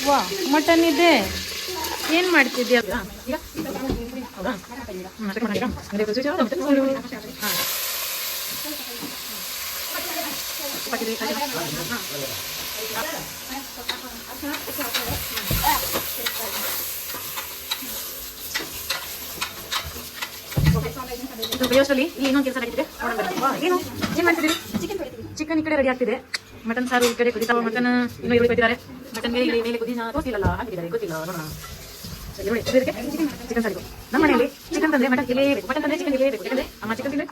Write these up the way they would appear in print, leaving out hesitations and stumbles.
ವಾ ಮಟನ್ ಇದೆ. ಏನು ಮಾಡ್ತಿದ್ಯಾ? ಹೌದಾ? ಇದು ಬೇಯೋಷ್ಟರಲ್ಲಿ ಇಲ್ಲಿ ಇನ್ನೊಂದು ಕೆಲಸ ನಡೀತಿದೆ. ಏನು ಮಾಡ್ತಿದ್ದೀರಿ? ಚಿಕನ್ ಈ ಕಡೆ ರೆಡಿ ಆಗ್ತಿದೆ. ಮಟನ್ ಸಾರು ಈ ಕಡೆ ಕುದಿತಾವ. ಮಟನ್ ಇನ್ನೂ ಈರುಳ್ಳಿ ಕೊಟ್ಟಿದ್ದಾರೆ. ಮಟನ್ಗೆ ಇಲ್ಲಿ ಮೇಲೆ ಕುದಿನ ತೋರಿಸಿಲ್ಲ ಹಾಕಿದ್ದಾರೆ, ಗೊತ್ತಿಲ್ಲ ನೋಡೋಣ. ಚಿಕನ್ ಸಾರಿಗೂ ನಮ್ಮ ಮನೆಯಲ್ಲಿ ಚಿಕನ್ ತಂದ್ರೆ ಮಟನ್ ಇಲೇಬೇಕು, ಮಟನ್ ತಂದ್ರೆ ಚಿಕನ್ ಇಲೇಬೇಕು. ಯಾಕಂದ್ರೆ ಅಮ್ಮ ಚಿಕನ್ ತಿಂದ್ರೆ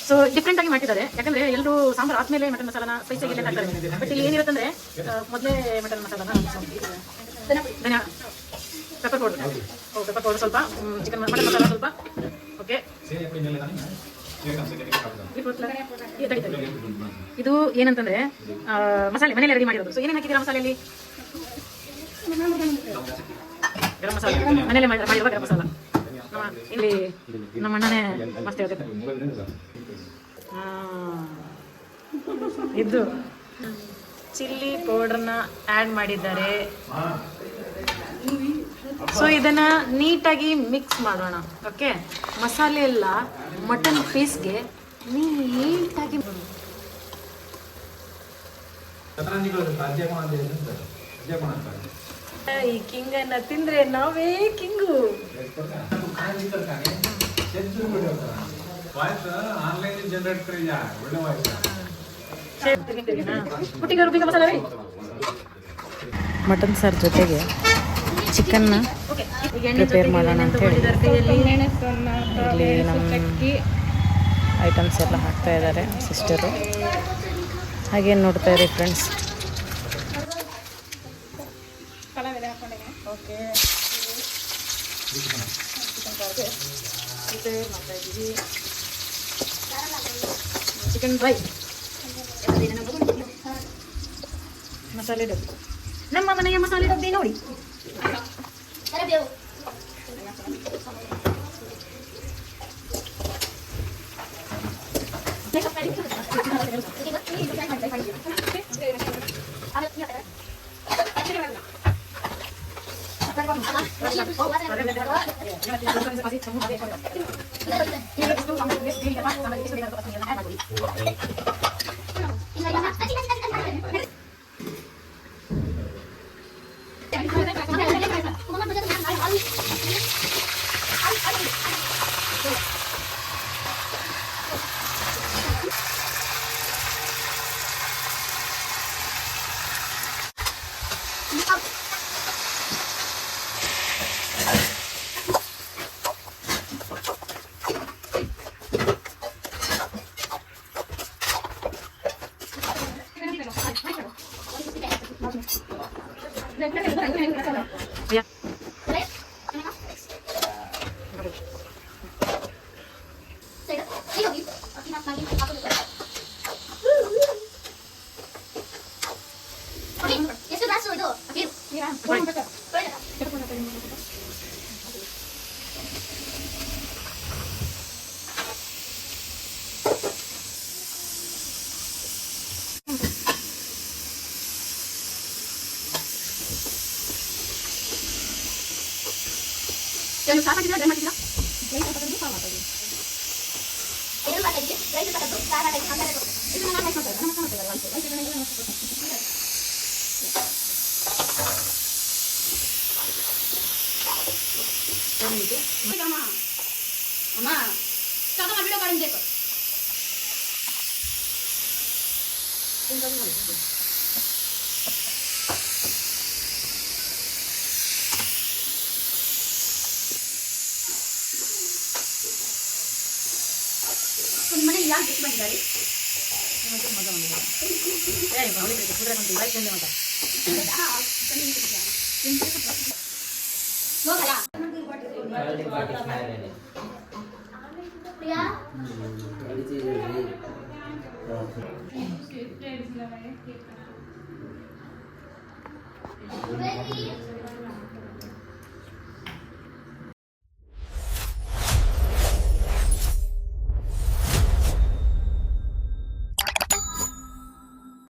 ಸೊ ಡಿಫ್ರೆಂಟ್ ಆಗಿ ಮಾಡ್ತಿದ್ದಾರೆ. ಯಾಕಂದ್ರೆ ಎಲ್ಲರೂ ಸಾಂಬಾರ್ ಆದ್ಮೇಲೆ ಮಟನ್ ಮಸಾಲಾನ ಸ್ಪೈಸಿ ಆಗಿ ಹಾಕ್ತಾರೆ. ಬಟ್ ಇಲ್ಲಿ ಏನಿರುತ್ತಂದ್ರೆ ಮೊದಲೇ ಮಟನ್ ಮಸಾಲಾನ ಧನಿಯಾ ಪೆಪ್ಪರ್ ಪೌಡರ್ ಸ್ವಲ್ಪ, ಚಿಕನ್ ಮಟನ್ ಮಸಾಲ ಸ್ವಲ್ಪ. ಓಕೆ, ಇದು ಏನಂತಂದ್ರೆ ಮಸಾಲೆ ಮನೇಲಿ ರೆಡಿ ಮಾಡಿರೋದು. ಸೊ ಏನೇನು ಹಾಕಿದ್ದೀರಾ ಮಸಾಲೆಯಲ್ಲಿ? ಗರಂ ಮಸಾಲ, ಮನೇಲೆ ಮಾಡಿರುವ ಗರಂ ಮಸಾಲ. ಇಲ್ಲಿ ನಮ್ಮ ಅಣ್ಣನೇ ಮಸ್ತ್ ಹೇಳ್ತಾರೆ. ಇದು ಚಿಲ್ಲಿ ಪೌಡರ್ನ ಆ್ಯಡ್ ಮಾಡಿದ್ದಾರೆ. ಸೊ ಇದನ್ನ ನೀಟಾಗಿ ಮಿಕ್ಸ್ ಮಾಡೋಣ. ಓಕೆ, ಮಸಾಲೆ ಎಲ್ಲ ಮಟನ್ ಪೀಸ್ಗೆ ನೀಟಾಗಿ ಈ ಕಿಂಗ್ ಅನ್ನ ತಿಂದ್ರೆ ನಾವೇ ಕಿಂಗು. ಮಟನ್ ಸಾರ್ ಜೊತೆಗೆ ಚಿಕನ್ನ ಪ್ರಿಪೇರ್ ಮಾಡೋಣ ಅಂತ ಹೇಳಿ ಇಲ್ಲಿ ನಮ್ಮ ಐಟಮ್ಸ್ ಎಲ್ಲ ಹಾಕ್ತಾ ಇದ್ದಾರೆ ಸಿಸ್ಟರು. ಹಾಗೇನು ನೋಡ್ತಾ ಇರಿ ಫ್ರೆಂಡ್ಸ್. ಓಕೆ, ಚಿಕನ್ ಫ್ರೈ ಮಸಾಲೆ ಡಬ್ಬಿ, ನಮ್ಮ ಮನೆಯ ಮಸಾಲೆ ಡಬ್ಬಿ ನೋಡಿ. ಅಮ್ಮ ತಗೊಂಡ ಬಿಡೋ ಬಾರಿಂದೇಕು ಮನೆಗೆ ಯಾರು ಬಿಟ್ಟು ಬಂದಿದ್ದಾರೆ? ಮಗ ಬಂದಿದ್ದಾರೆ. ಅವಳಿಗೆ ಕುದುರೆ ಬಂತು ಬಾಯಿ ಚಂದ ಮಗ ಹೋಗಲ್ಲ ಪ್ರಿಯಾ Ready?